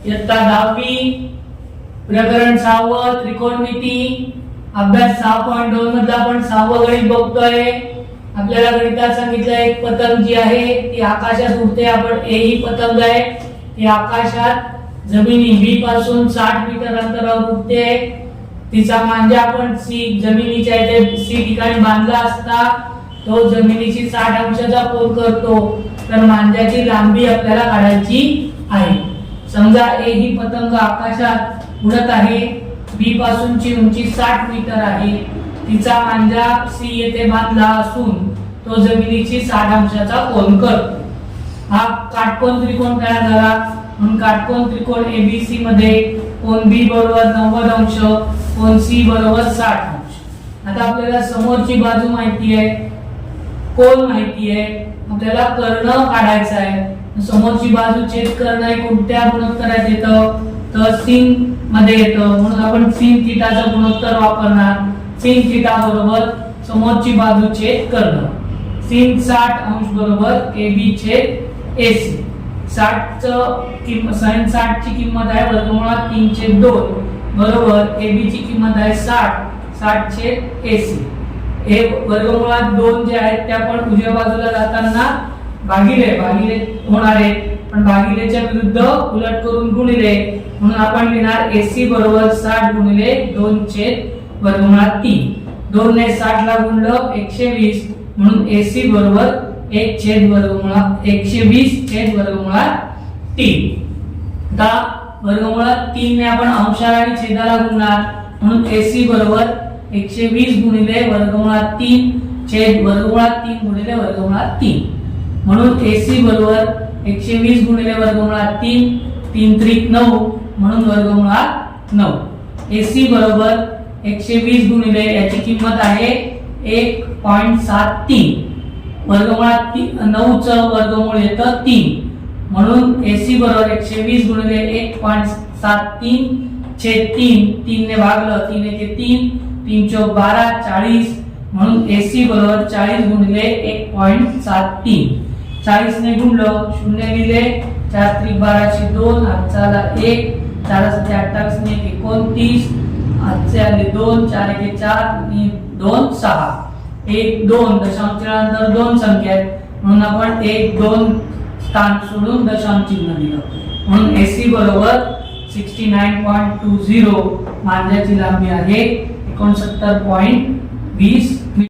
इयत्ता 10वी प्रकरण 6 त्रिकोणमिती अभ्यास 6.2 मधला आपण 6वं गणित बघतोय। आपल्याला गणितात सांगितलं एक पतंग जी आहे ती आकाशात उडते। आपण ए ही पतंग आहे ती आकाशात जमिनी बी पासून 60 मीटर अंतरावर उडते। तिचा मांजा आपण सी जमिनीच्या इथे सी ठिकाणी बांधला असता तो जमिनीशी 60 अंशाचा कोन करतो। तर मांजाची लांबी आपल्याला काढायची आहे। समजा ए ही पतंग आकाशात उडत आहे, बी पासूनची उंची 60 मीटर आहे, तिचा मांजा सी येथे बांधला असून तो जमिनीशी 60 अंशाचा कोन करतो। हा काटकोन त्रिकोण तयार झाला। म्हणून काटकोन त्रिकोण एबीसी मध्ये कोन बी बरोबर 90 अंश, कोन सी बरोबर 60 अंश। आता आपल्याला समोरची बाजू माहिती आहे, कोन माहिती आहे, आपल्याला कर्ण काढायचा आहे। समोरची बाजू छेद कर्ण आहे कोणत्या गुणोत्तरात येतं तर sin मध्ये येतं। म्हणून आपण sin थीटाचं गुणोत्तर वापरणार। sin थीटा बरोबर समोरची बाजू छेद कर्ण, sin 60 अंश बरोबर AB छेद AC। 60 sin 60 ची किंमत आहे वर्गमुळात 3/2 बरोबर AB ची किंमत आहे 60 छेद AC। हे वर्गमुळात 2 जे आहेत ते आपण उजव्या बाजूला जाताना भागिले होणार आहे, पण भागिलेच्या विरुद्ध उलट करून गुणिले, म्हणून आपण लिहिणार AC बरोबर 60 गुणिले 2 छेद वर्गमुळात 3। 2 ने 60 ला गुणलं 120, म्हणून AC बरोबर 1 छेद वर्गमुळात 120 छेद वर्गमुळात 3। आता वर्गमुळात 3 ने आपण अंशाला आणि छेदाला गुणणार, म्हणून AC बरोबर 120 गुणिले वर्गमुळात 3 छेद वर्गमुळात 3 गुणिले वर्गमुळात 3। म्हणून AC बरोबर 120 गुणिले वर्गमुळात 3, 3 त्रिक 9, म्हणून वर्गमुळात 9। AC बरोबर 120 गुणिले याची किंमत आहे 1.73, वर्गमुळात 9 चं वर्गमूळ येतं 3, म्हणून AC बरोबर 120 गुणिले 1.73 छेद 3, 3 ने भागलं 3 एके 3, 3 चौक 12 40, म्हणून AC बरोबर 40 गुणिले 1.73। 40 ने गुणलं 0 लिहिले, 4 त्रिक 12 चे 2, हातचाला 1, 4 7 28 ने 29, हातचे आले 2, 4 एके 4 आणि 2 6, 1 2 दशांशानंतर 2 संख्या आहेत, म्हणून आपण 1 2 स्थान सोडून दशांश चिन्ह दिलं, म्हणून AC बरोबर 69.20 मांजाची लांबी आहे 69.20